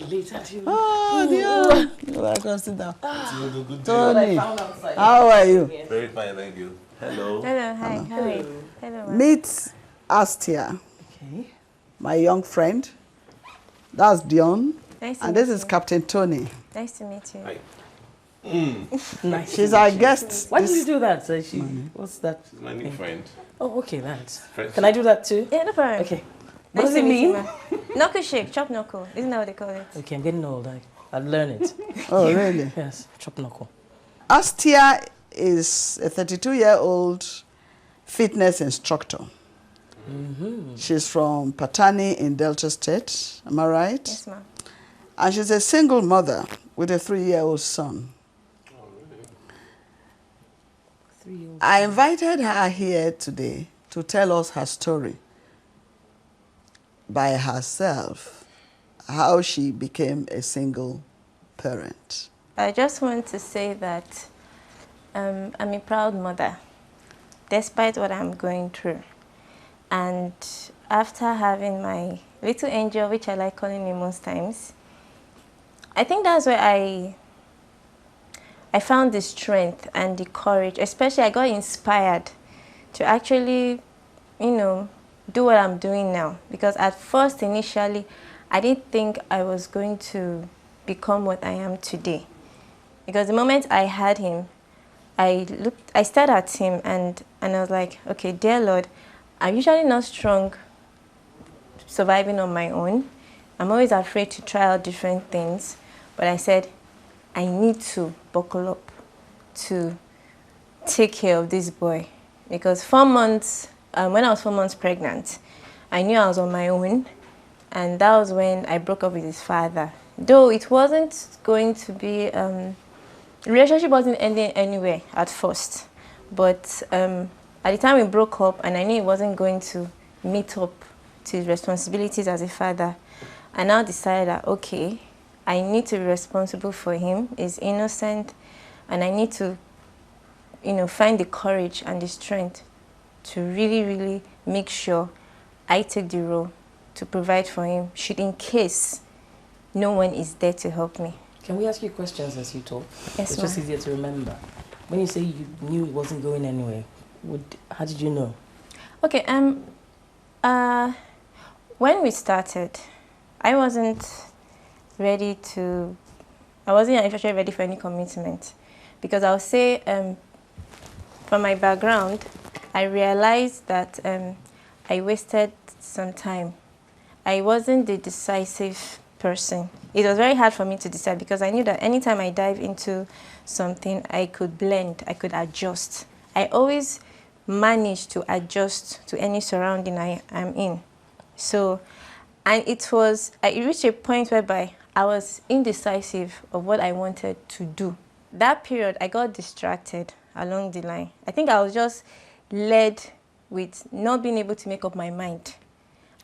later too. Oh, dear. You're welcome. Sit down. Good Tony, how are you? Very fine, thank you. Hello. Hello, hi. How are you? Hello. Meet Astia, Okay. my young friend. That's Dion. Nice to And meet this is you. Captain Tony. Nice to meet you. Hi. Nice. She's our guest. Why did you do that? So she, what's that? She's my new friend. Oh, okay, that's. Friendship. Can I do that too? Yeah, no problem. Okay. What Nice does to it meet you, mean? ma. Knuckle shake, chop knuckle. Isn't that what they call it? Okay, I'm getting old. I'll learn it. Oh, really? Yes, chop knuckle. Astia is a 32-year-old fitness instructor. She's from Patani in Delta State. Am I right? Yes, ma'am. And she's a single mother with a 3-year-old son. 3-year-old. I invited her here today to tell us her story by herself, how she became a single parent. I just want to say that I'm a proud mother, despite what I'm going through. And after having my little angel, which I like calling him most times, I think that's where I found the strength and the courage. Especially, I got inspired to actually, do what I'm doing now. Because at first, initially, I didn't think I was going to become what I am today. Because the moment I had him, I stared at him and I was like, okay, dear Lord, I'm usually not strong surviving on my own. I'm always afraid to try out different things. But I said, I need to buckle up to take care of this boy. Because 4 months, when I was 4 months pregnant, I knew I was on my own. And that was when I broke up with his father. Though it wasn't going to be, the relationship wasn't ending anyway at first. But at the time we broke up and I knew he wasn't going to meet up to his responsibilities as a father, I now decided that, okay, I need to be responsible for him. He's innocent, and I need to, find the courage and the strength to really, really make sure I take the role to provide for him, should in case no one is there to help me. Can we ask you questions as you talk? Yes, it's just easier to remember. When you say you knew it wasn't going anywhere, how did you know? Okay, when we started, I wasn't actually ready for any commitment. Because I'll say, from my background, I realized that I wasted some time. I wasn't the decisive person. It was very hard for me to decide because I knew that anytime I dive into something, I could blend, I could adjust. I always managed to adjust to any surrounding I am in. So, and it reached a point whereby I was indecisive of what I wanted to do. That period, I got distracted along the line. I think I was just led with not being able to make up my mind.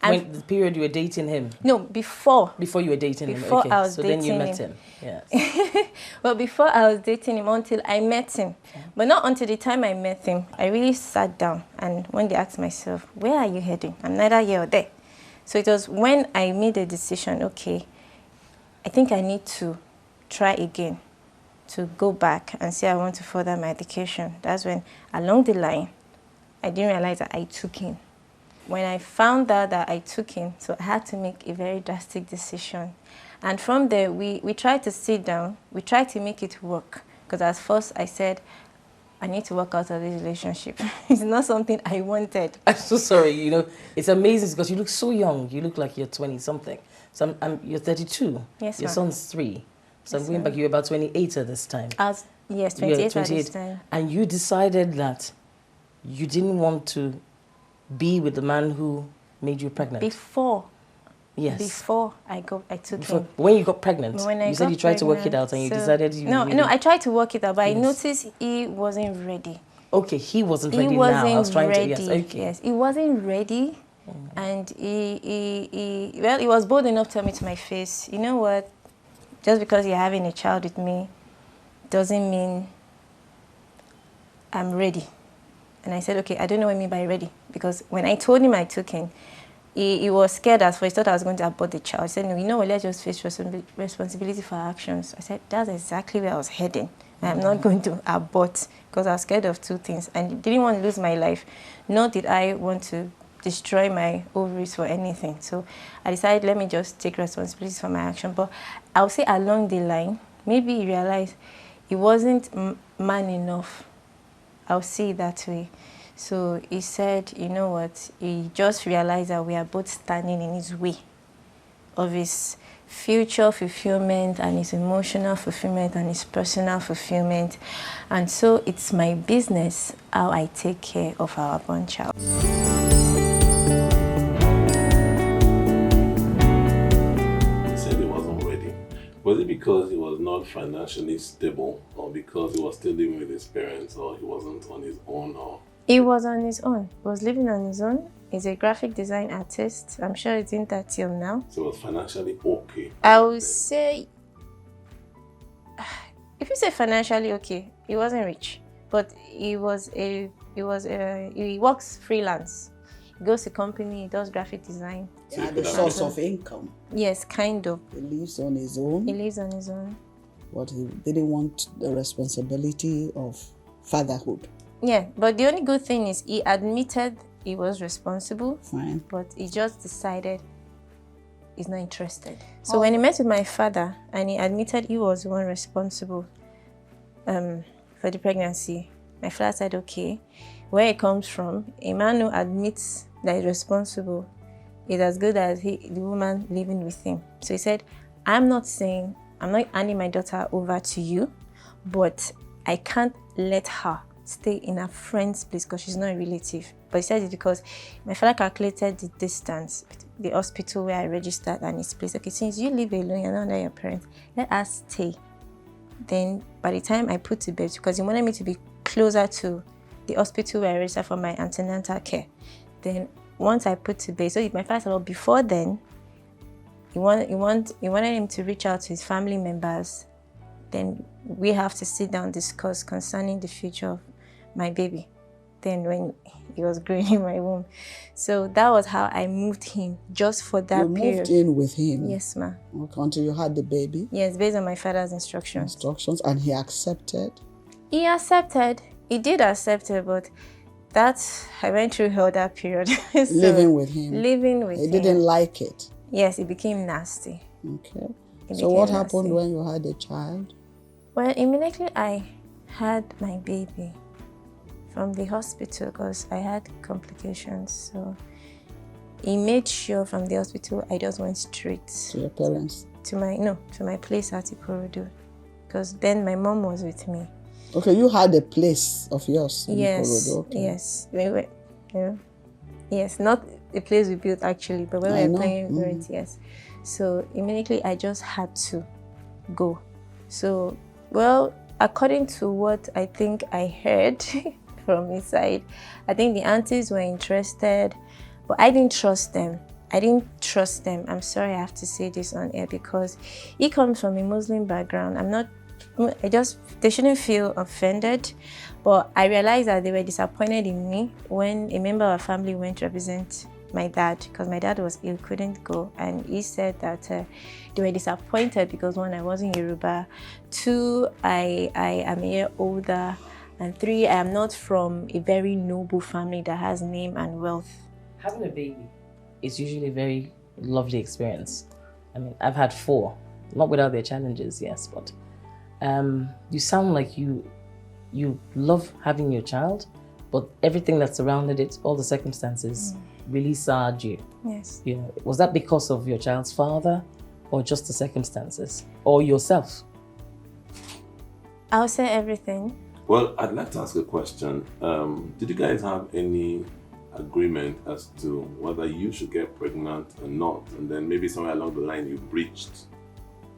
When the period you were dating him? No, before. Before you were dating him, Before okay. I was so dating then you met him. Yes. Well, before I was dating him until I met him. Okay. But not until the time I met him, I really sat down and one day asked myself, where are you heading? I'm neither here or there. So it was when I made a decision, okay, I think I need to try again, to go back and say I want to further my education. That's when, along the line, I didn't realize that I took him. When I found out that I took him, so I had to make a very drastic decision. And from there, we tried to sit down, we tried to make it work. Because at first I said, I need to work out of this relationship. It's not something I wanted. I'm so sorry, it's amazing because you look so young. You look like you're 20-something. So you're 32. Yes, your son's 3. So yes, I'm going back, you're about 28 at this time. Yes, 28 at this time. And you decided that you didn't want to be with the man who made you pregnant. Before. Yes. Before I took him. When you got pregnant, you said you tried to work it out and you decided you No, I tried to work it out, but yes. I noticed he wasn't ready. Okay, he wasn't ready now. I was trying ready. To, yes, okay. Yes, he wasn't ready. And he was bold enough to tell me to my face, you know what, just because you're having a child with me doesn't mean I'm ready. And I said, okay, I don't know what I mean by ready. Because when I told him I took him, he was scared at first. He thought I was going to abort the child. He said, no, you know what, let's just face responsibility for our actions. I said, that's exactly where I was heading. I'm not going to abort because I was scared of two things and didn't want to lose my life. Nor did I want to destroy my ovaries for anything. So I decided, let me just take responsibility for my action. But I'll say along the line, maybe he realized he wasn't man enough. I'll see it that way. So he said, you know what, he just realized that we are both standing in his way of his future fulfillment and his emotional fulfillment and his personal fulfillment. And so it's my business how I take care of our born child. He said he wasn't ready. Was it because he was not financially stable, or because he was still living with his parents, or he wasn't on his own, or? He was on his own. He was living on his own. He's a graphic design artist. I'm sure he's in that till now. So he was financially okay. I would say, if you say financially okay, he wasn't rich, but he works freelance. He goes to company, he does graphic design. Yeah, the source of income. Yes, kind of. He lives on his own. He lives on his own. But he didn't want the responsibility of fatherhood. Yeah, but the only good thing is he admitted he was responsible. Fine. But he just decided he's not interested. So when he met with my father and he admitted he was the one responsible for the pregnancy, my father said, okay, where it comes from, a man who admits that he's responsible is as good as the woman living with him. So he said, I'm not handing my daughter over to you, but I can't let her stay in her friend's place because she's not a relative. But he said it because my father calculated the distance, the hospital where I registered and his place. Okay, since you live alone, you're not under your parents, let us stay. Then by the time I put to bed, because he wanted me to be closer to the hospital where I registered for my antenatal care. Then once I put to bed, so my father said, well, before then, he wanted him to reach out to his family members. Then we have to sit down and discuss concerning the future of my baby. Then when he was growing in my womb. So that was how I moved him, just for that period. You moved in with him? Yes, ma'am. Okay, until you had the baby? Yes, based on my father's instructions. And he accepted? He accepted. He did accept it, but I went through all that period. So, living with him? Living with him. He didn't like it? Yes, it became nasty. Okay. So what happened when you had a child? Well, immediately I had my baby from the hospital because I had complications. So he made sure from the hospital I just went straight to your parents? To my place at Ikorodu, because then my mom was with me. Okay, you had a place of yours in Yes, Ikorodu. Okay. Yes. Yes, not a place we built actually, but when we were playing for it, yes. So immediately I just had to go. So, well, according to what I think I heard from his side, I think the aunties were interested, but I didn't trust them. I'm sorry I have to say this on air because he comes from a Muslim background. They shouldn't feel offended, but I realized that they were disappointed in me when a member of our family went to represent my dad, because my dad was ill, couldn't go, and he said that they were disappointed because one, I wasn't Yoruba, two, I am a year older, and three, I am not from a very noble family that has name and wealth. Having a baby is usually a very lovely experience. I mean, I've had 4, not without their challenges, yes, but you sound like you love having your child, but everything that surrounded it, all the circumstances, really soured you. Yes. You know, was that because of your child's father, or just the circumstances, or yourself? I would say everything. Well, I'd like to ask a question. Did you guys have any agreement as to whether you should get pregnant or not? And then maybe somewhere along the line you breached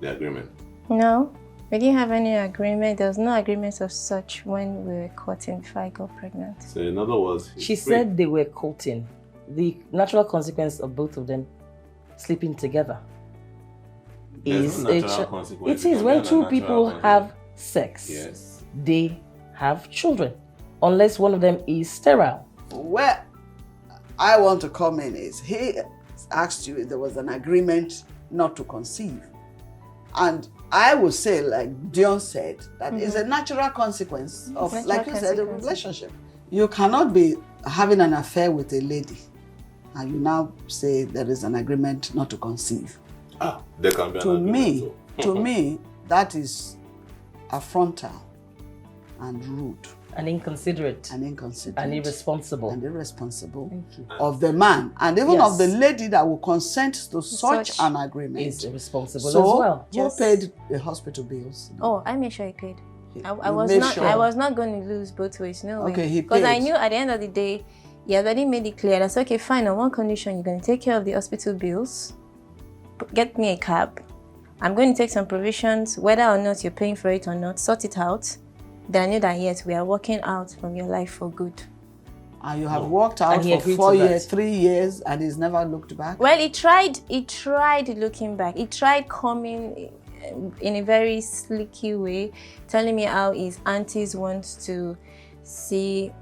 the agreement? No, we didn't have any agreement. There was no agreement of such when we were courting before I got pregnant. So in other words, she said they were courting. The natural consequence of both of them sleeping together is no natural consequence. It is when two people have sex. Yes. They have children, unless one of them is sterile. Where I want to come in is asked you if there was an agreement not to conceive. And I would say, like Dion said, that is a natural consequence of, like you said, a relationship. You cannot be having an affair with a lady and you now say there is an agreement not to conceive. There can be an agreement. To me, that is affrontal and rude. And inconsiderate. And inconsiderate. And irresponsible. And irresponsible of the man. And even of the lady that will consent to such an agreement. Is irresponsible as well. Who paid the hospital bills? Oh, I made sure he paid. I was not going to lose both ways, no way. Okay, he paid. Because I knew at the end of the day, he already made it clear. I said, okay, fine, on one condition, you're going to take care of the hospital bills, get me a cab. I'm going to take some provisions, whether or not you're paying for it or not, sort it out. Then I knew that, yes, we are walking out from your life for good. And you have walked out for 4 years, 3 years, and he's never looked back? Well, he tried looking back. He tried coming in a very slicky way, telling me how his aunties want to see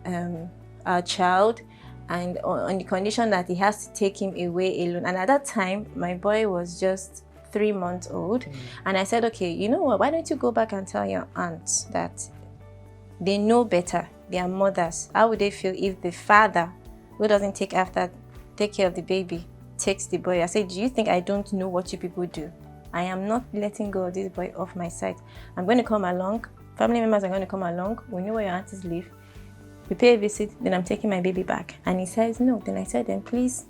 our child, and on the condition that he has to take him away alone. And at that time, my boy was just 3 months old. And I said, okay, you know what, why don't you go back and tell your aunts that they know better, they are mothers. How would they feel if the father, who doesn't take care of the baby, takes the boy? I said, do you think I don't know what you people do? I am not letting go of this boy off my sight. I'm going to come along, family members are going to come along, we know where your aunties live, we pay a visit, then I'm taking my baby back. And he says no. Then I said, then please,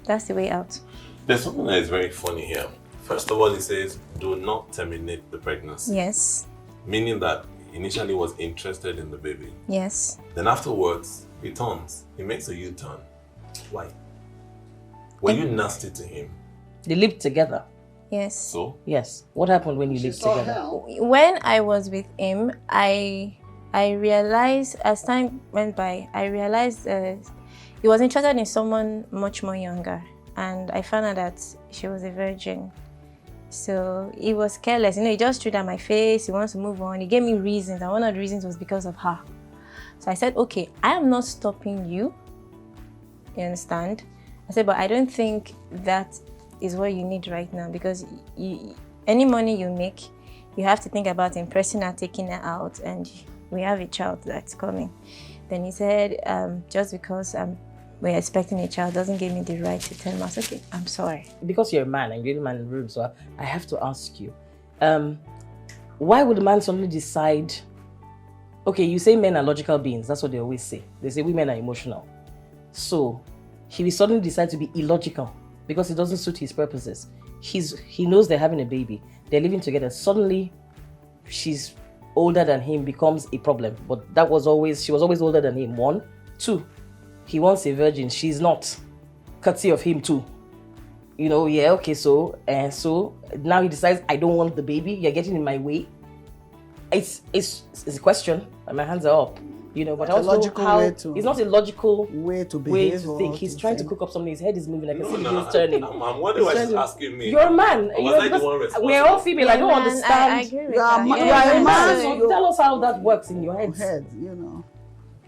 that's the way out. There's something that is very funny here. First of all, he says, do not terminate the pregnancy. Yes. Meaning that initially was interested in the baby. Yes. Then afterwards, he turns. He makes a U-turn. Why? Were you nasty to him? They lived together. Yes. So? Yes. What happened when you lived together? When I was with him, I realized, as time went by, I realized he was interested in someone much more younger. And I found out that she was a virgin. So he was careless. He just threw it at my face. He wants to move on. He gave me reasons. And one of the reasons was because of her. So I said, okay, I am not stopping you. You understand? I said, but I don't think that is what you need right now, because any money you make, you have to think about impressing her, taking her out, and we have a child that's coming. Then he said, just because we're expecting a child doesn't give me the right to tell him. I said, okay, I'm sorry. Because you're a man and you're a man in the room, so I have to ask you, why would a man suddenly decide, okay, you say men are logical beings, that's what they always say. They say women are emotional. So he will suddenly decide to be illogical because it doesn't suit his purposes. He knows they're having a baby, they're living together. Suddenly, she's older than him becomes a problem. But she was always older than him. 1, 2, he wants a virgin. She's not. Courtesy of him too. So now he decides, I don't want the baby. You're getting in my way. It's a question. And my hands are up. But also it's not a logical way to think. He's trying to cook up something. His head is moving. I can see he's turning. I'm wondering why she's asking me. You're a man. We're all female. I don't understand. I agree with You're that. a man. So tell us how that works in your head.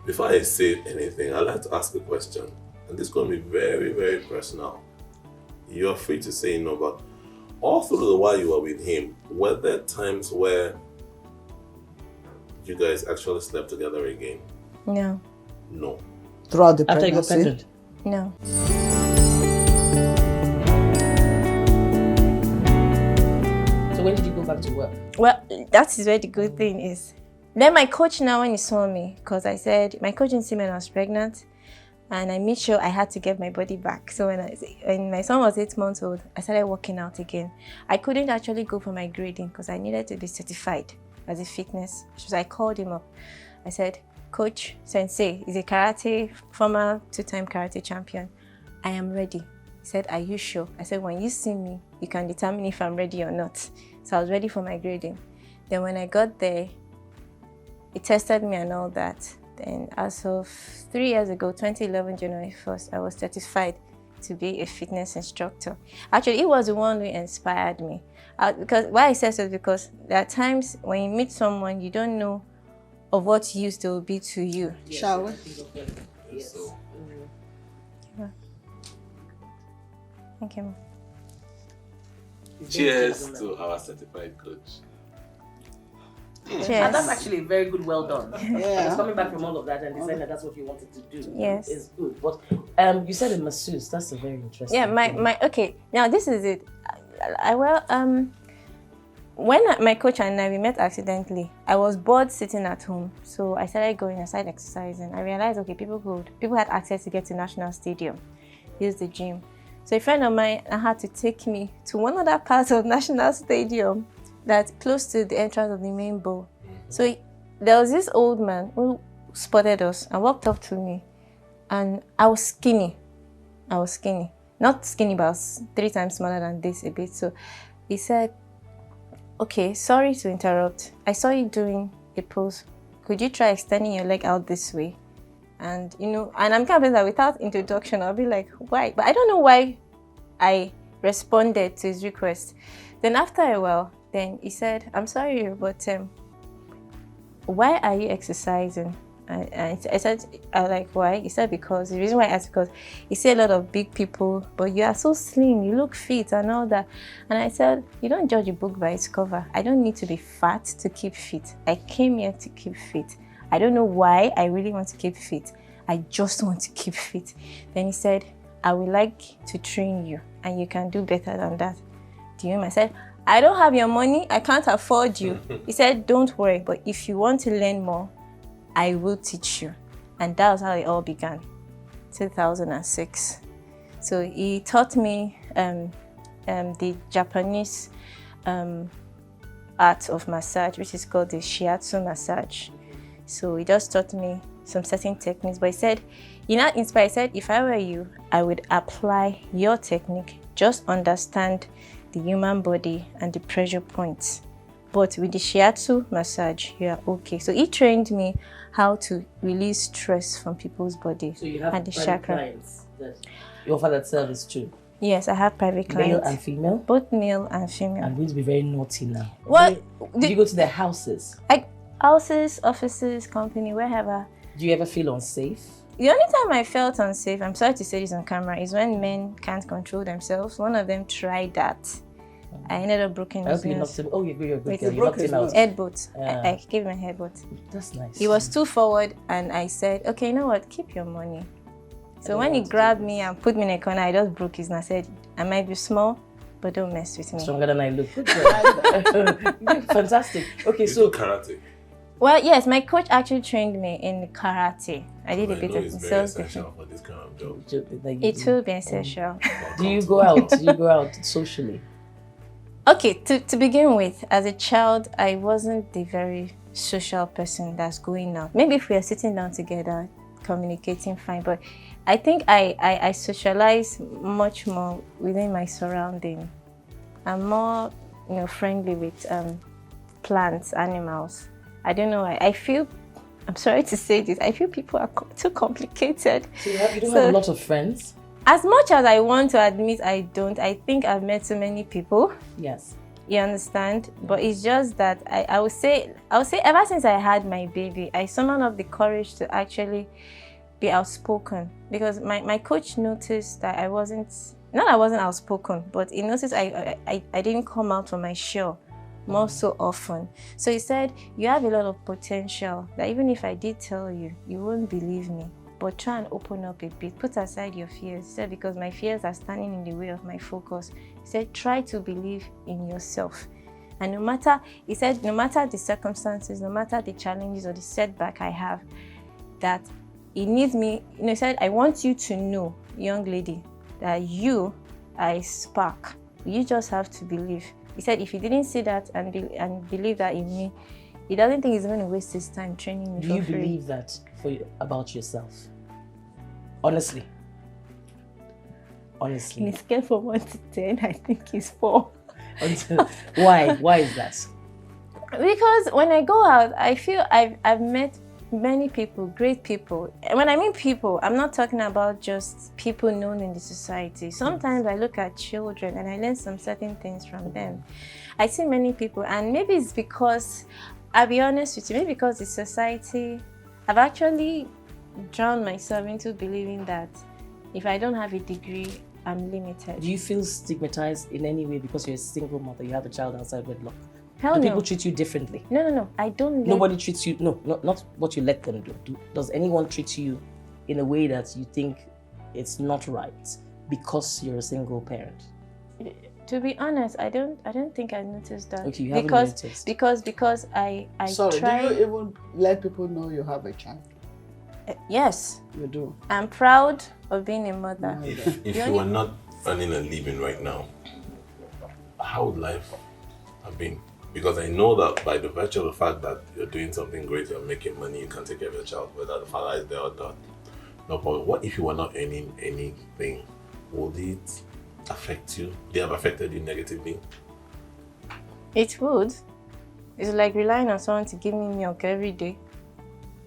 Before I say anything, I'd like to ask a question. And this is going to be very, very personal. You're free to say no, but all through the while you were with him, were there times where you guys actually slept together again? No. No. Throughout the After pregnancy? you got pregnant? No. So when did you go back to work? Well, that is where the good thing is. Then my coach now, when he saw me, because I said, my coach didn't see me when I was pregnant, and I made sure I had to get my body back. So when my son was 8 months old, I started working out again. I couldn't actually go for my grading because I needed to be certified as a fitness. So I called him up. I said, Coach Sensei, he's a former 2-time karate champion. I am ready. He said, are you sure? I said, when you see me, you can determine if I'm ready or not. So I was ready for my grading. Then when I got there, he tested me and all that. Then as of 3 years ago, 2011, January 1st, I was certified to be a fitness instructor. Actually, he was the one who inspired me. Because why I say so is because there are times when you meet someone, you don't know of what use they will be to you. Shall we? Yes. Thank you, Mom. Cheers to our certified coach. Cheers. And that's actually very good, well done. Yeah. Just coming back from all of that and deciding that that's what you wanted to do. Yes. Is good. But you said a masseuse. That's a very interesting. Yeah, my okay. Now this is it. When my coach and I we met accidentally, I was bored sitting at home, so I started going outside exercising. I realized okay, people had access to get to National Stadium, use the gym. So a friend of mine had to take me to one other part of National Stadium that's close to the entrance of the main bowl. So there was this old man who spotted us and walked up to me, and I was skinny. Not skinny, but I was 3 times smaller than this a bit. So he said, okay, sorry to interrupt. I saw you doing a pose. Could you try extending your leg out this way? And and I'm kind of that without introduction, I'll be like, why? But I don't know why I responded to his request. Then after a while, then he said, I'm sorry, but why are you exercising? I said, why? He said, because the reason why I asked, because he said a lot of big people, but you are so slim, you look fit and all that. And I said, you don't judge a book by its cover. I don't need to be fat to keep fit. I came here to keep fit. I don't know why I really want to keep fit. I just want to keep fit. Then he said, I would like to train you and you can do better than that. Do you know? I said, I don't have your money. I can't afford you. He said, don't worry, but if you want to learn more, I will teach you. And that was how it all began, 2006. So he taught me the Japanese art of massage, which is called the shiatsu massage. So he just taught me some certain techniques, but he said, inspired, he said, if I were you, I would apply your technique, just understand the human body and the pressure points. But with the shiatsu massage, you are okay. So he trained me how to release stress from people's body. So you have and the private chakra. Clients that you offer that service to? Yes, I have private clients. Male and female? Both male and female. I'm going to be very naughty now. What? Do you go to their houses? Houses, offices, company, wherever. Do you ever feel unsafe? The only time I felt unsafe, I'm sorry to say this on camera, is when men can't control themselves. One of them tried that. I ended up breaking his nose. Oh, you're good. With You knocked him out. Headbutt. Yeah. I gave him a headbutt. That's nice. He was too forward, and I said, okay, you know what? Keep your money. So when he grabbed me and put me in a corner, I just broke his nose. I said, I might be small, but don't mess with me. Stronger than I look. Good job. Fantastic. Okay, so karate. Well, yes, my coach actually trained me in karate. I did a bit of it's very self essential for this kind of job. It will be essential. Do you go out? Do you go out socially? Okay, to begin with, as a child, I wasn't the very social person that's going out. Maybe if we are sitting down together, communicating fine, but I think I socialize much more within my surrounding. I'm more, friendly with plants, animals. I don't know. I feel, I'm sorry to say this, I feel people are too complicated. So you don't have a lot of friends? As much as I want to admit I don't, I think I've met so many people. Yes. You understand? But it's just that I would say ever since I had my baby, I summoned up the courage to actually be outspoken. Because my coach noticed that I wasn't outspoken, but he noticed I didn't come out from my shell more so often. So he said, you have a lot of potential that even if I did tell you, you won't believe me. But try and open up a bit. Put aside your fears. He said, because my fears are standing in the way of my focus. He said, try to believe in yourself. And no matter the circumstances, no matter the challenges or the setback I have, that it needs me, he said, I want you to know, young lady, that you are a spark. You just have to believe. He said, if he didn't see that and believe that in me, he doesn't think he's going to waste his time training me for free. Do you believe that about yourself? Honestly. In a scale from 1 to 10, I think he's 4. Why? Why is that? Because when I go out, I feel I've met many people, great people. And when I mean people, I'm not talking about just people known in the society. Sometimes I look at children and I learn some certain things from them. I see many people, and maybe it's because, I'll be honest with you, maybe because the society, I've actually drowned myself into believing that if I don't have a degree, I'm limited. Do you feel stigmatized in any way because you're a single mother, you have a child outside wedlock? Hell Do no. people treat you differently? No. I don't let... Nobody treats you, not what you let them do. Does anyone treat you in a way that you think it's not right because you're a single parent? To be honest, I don't think I noticed that. Okay, you haven't noticed. Because I Sorry, try... do you even let people know you have a child? Yes. You do. I'm proud of being a mother. If you were not earning a living right now, how would life have been? Because I know that by the virtue of the fact that you're doing something great, you're making money, you can take care of your child, whether the father is there or not. No problem. What if you were not earning anything? Would it affect you? Would it have affected you negatively? It would. It's like relying on someone to give me milk every day.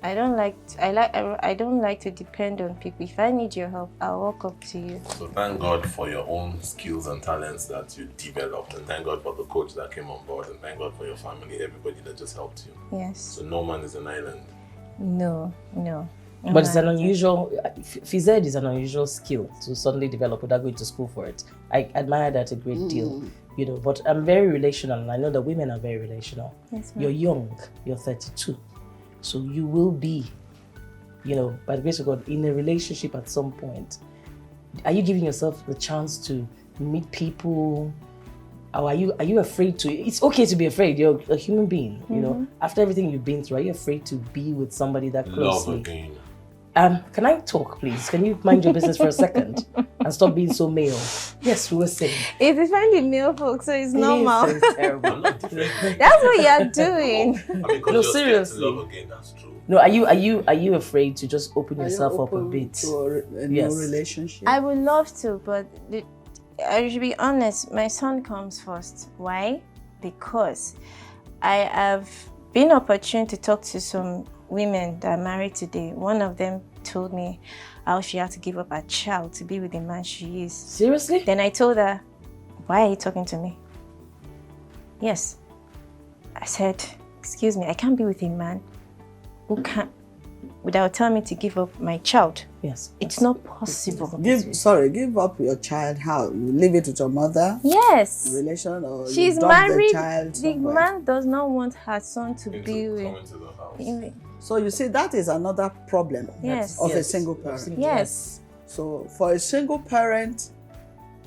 I don't like to depend on people. If I need your help, I'll walk up to you. So thank God for your own skills and talents that you developed, and thank God for the coach that came on board, and thank God for your family, everybody that just helped you. Yes. So no man is an island. No. But it's an unusual, phys ed is an unusual skill to suddenly develop without going to school for it. I admire that a great deal, but I'm very relational, and I know that women are very relational. Yes, ma'am. You're young, you're 32. So you will be, by the grace of God, in a relationship at some point. Are you giving yourself the chance to meet people? Or are you afraid to? It's okay to be afraid. You're a human being, After everything you've been through, are you afraid to be with somebody that closely? Love again. Can I talk, please? Can you mind your business for a second and stop being so male? Yes, we were saying. It's defending male folks, so it's normal. It's terrible. I'm not defending. That's what you're doing. No, seriously. Love again, that's true. No, are you afraid to just open Are you yourself up a open bit? to a Yes. new relationship? I would love to, but I should be honest, my son comes first. Why? Because I have been opportune to talk to some women that are married today. One of them told me how she had to give up her child to be with the man she is. Seriously? Then I told her, why are you talking to me? Yes. I said, excuse me, I can't be with a man who can't, without telling me to give up my child. Yes. It's not possible. Give up your child. How? You leave it with your mother? Yes. Relation, or She's you dump married. the child The somewhere? man does not want her son to be Come with. into the house. So you see, that is another problem Yes. of a Yes. single parent. Yes. So for a single parent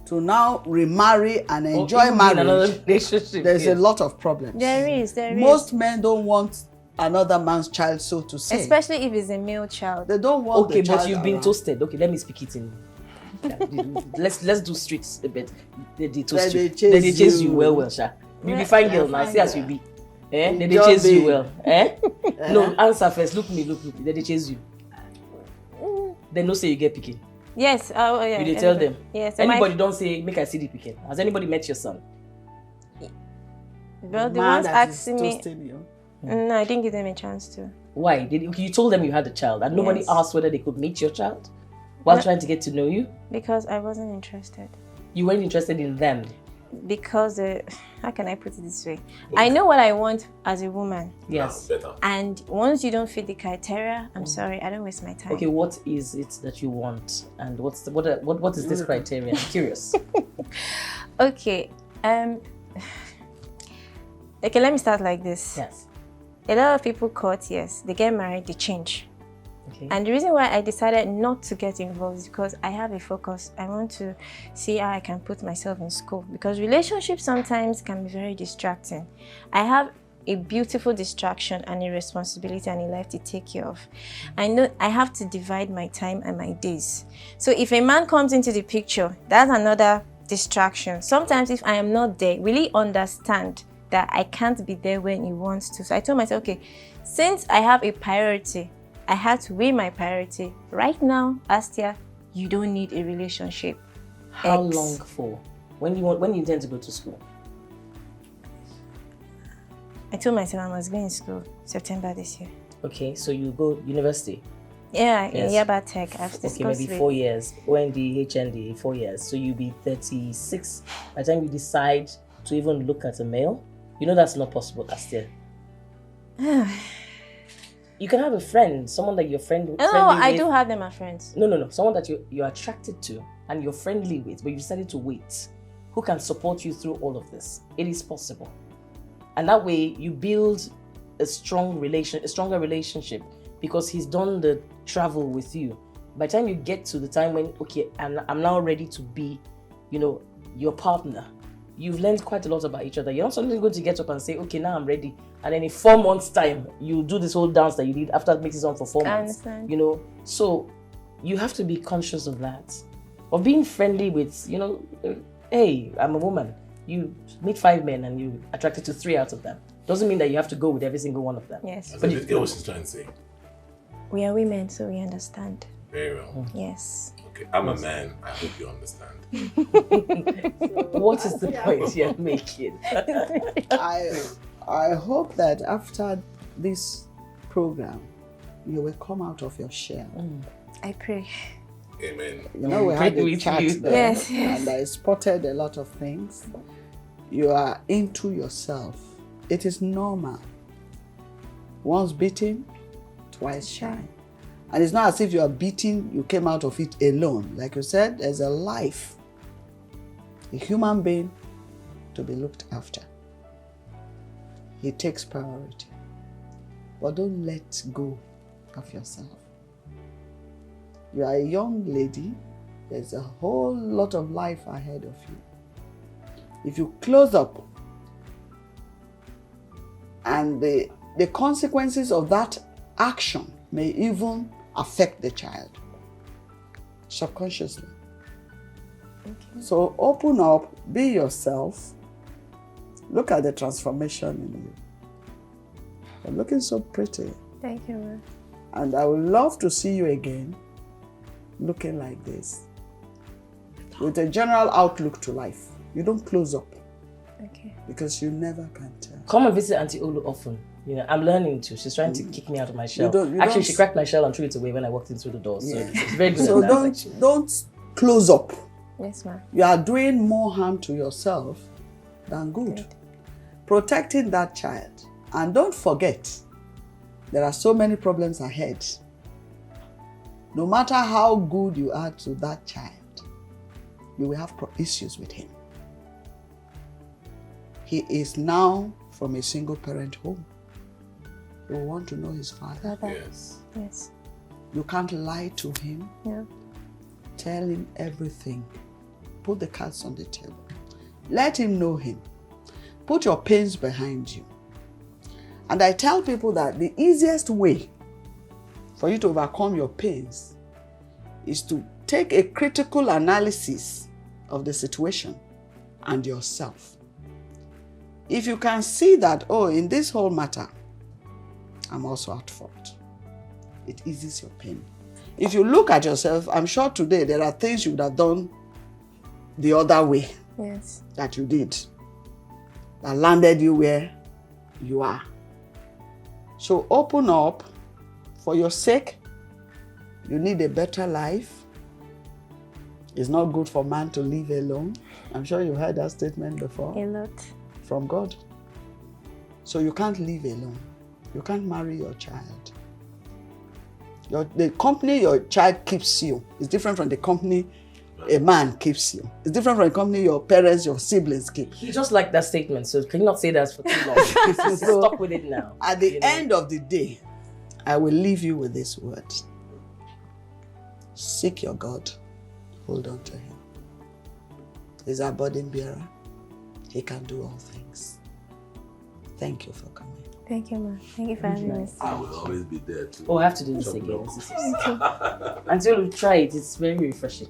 to now remarry and Or enjoy even be in another marriage, relationship. there's a yes. lot of problems. There is. Most men don't want another man's child, so to say. Especially if it's a male child. They don't want Okay, the child but you've been around. toasted. Okay, let me speak it in. Let's do streets a bit. They toast Then you. they chase Then they chase you. you well, sha. You be fine girl now. fine See as girl. you be. Then they Enjoy chase you being. well. No, answer first. Look me. Then they chase you. They no say you get picking. Yes. Oh, yeah. You dey tell them. Yes. Anybody don't say make I see the picking. Has anybody met your son? Well, the man ones that is asking me. toasting you. No, I didn't give them a chance to. Why? You told them you had a child, and nobody Yes. asked whether they could meet your child while No. trying to get to know you. Because I wasn't interested. You weren't interested in them. Because, how can I put it this way? I know what I want as a woman. Yes. Better. And once you don't fit the criteria, I'm sorry, I don't waste my time. Okay, what is it that you want, and what is this criteria? I'm curious. Okay. Okay, let me start like this. Yes. A lot of people court, yes, they get married, they change. Okay. And the reason why I decided not to get involved is because I have a focus. I want to see how I can put myself in school, because relationships sometimes can be very distracting. I have a beautiful distraction and a responsibility and a life to take care of. I know I have to divide my time and my days. So if a man comes into the picture, that's another distraction. Sometimes if I am not there, will he understand that I can't be there when he wants to? So I told myself, okay, since I have a priority, I had to weigh my priority. Right now, Astia, you don't need a relationship. How X. long for? When you intend to go to school? I told myself I was going to school September this year. Okay, so you go university. Yeah, Yes. in Yaba Tech. I've discussed Okay, maybe with 4 years. OND, HND, 4 years. So you'll be 36 by the time you decide to even look at a male. You know that's not possible, Astia. You can have a friend, someone that you're friendly with. I do have them as friends. No. Someone that you're attracted to and you're friendly with, but you decided to wait. Who can support you through all of this? It is possible. And that way you build a stronger relationship because he's done the travel with you. By the time you get to the time when, okay, I'm now ready to be, your partner, you've learned quite a lot about each other. You're not suddenly going to get up and say, okay, now I'm ready. And then in 4 months' time, you do this whole dance that you did after mixing on for 4 months. I understand. So you have to be conscious of that. Of being friendly with, hey, I'm a woman. You meet 5 men and you're attracted to 3 out of them. Doesn't mean that you have to go with every single one of them. Yes. But you get what she's trying to say. We are women, so we understand. Very well. Yes. Okay, I'm a man. I hope you understand. What is the point you're making? I hope that after this program, you will come out of your shell. I pray. Amen. We had a chat there, Yes. and I spotted a lot of things. You are into yourself. It is normal. Once beaten, twice shy. And it's not as if you are beaten, you came out of it alone. Like you said, there's a life, a human being to be looked after. He takes priority. But don't let go of yourself. You are a young lady. There's a whole lot of life ahead of you. If you close up, and the consequences of that action may even affect the child subconsciously. Okay. So open up, be yourself. Look at the transformation in you. You're looking so pretty. Thank you, ma'am. And I would love to see you again looking like this. With a general outlook to life. You don't close up. Okay. Because you never can tell. Come and visit Auntie Olu often. I'm learning to. She's trying to kick me out of my shell. Actually, she cracked my shell and threw it away when I walked in through the door. So it's very good. So don't close up. Yes, ma'am. You are doing more harm to yourself than good. Protecting that child. And don't forget, there are so many problems ahead. No matter how good you are to that child, you will have issues with him. He is now from a single parent home. You want to know his father. Yes. Yes. You can't lie to him. Yeah. Tell him everything. Put the cards on the table. Let him know him. Put your pains behind you. And I tell people that the easiest way for you to overcome your pains is to take a critical analysis of the situation and yourself. If you can see that, in this whole matter, I'm also at fault, it eases your pain. If you look at yourself, I'm sure today there are things you would have done the other way. Yes. That you did, that landed you where you are. So open up. For your sake, you need a better life. It's not good for man to live alone. I'm sure you've heard that statement before. A lot. From God. So you can't live alone. You can't marry your child. The company your child keeps you is different from the company a man keeps you. It's different from the company your parents, your siblings keep. You just like that statement, so can you not say that for too long? So, stuck with it now. At the end of the day, I will leave you with this word. Seek your God. Hold on to him. He's our burden bearer. He can do all things. Thank you for coming. Thank you, ma'am. Thank you for having us. I will always be there too. I have to do this again. Until you try it, it's very refreshing.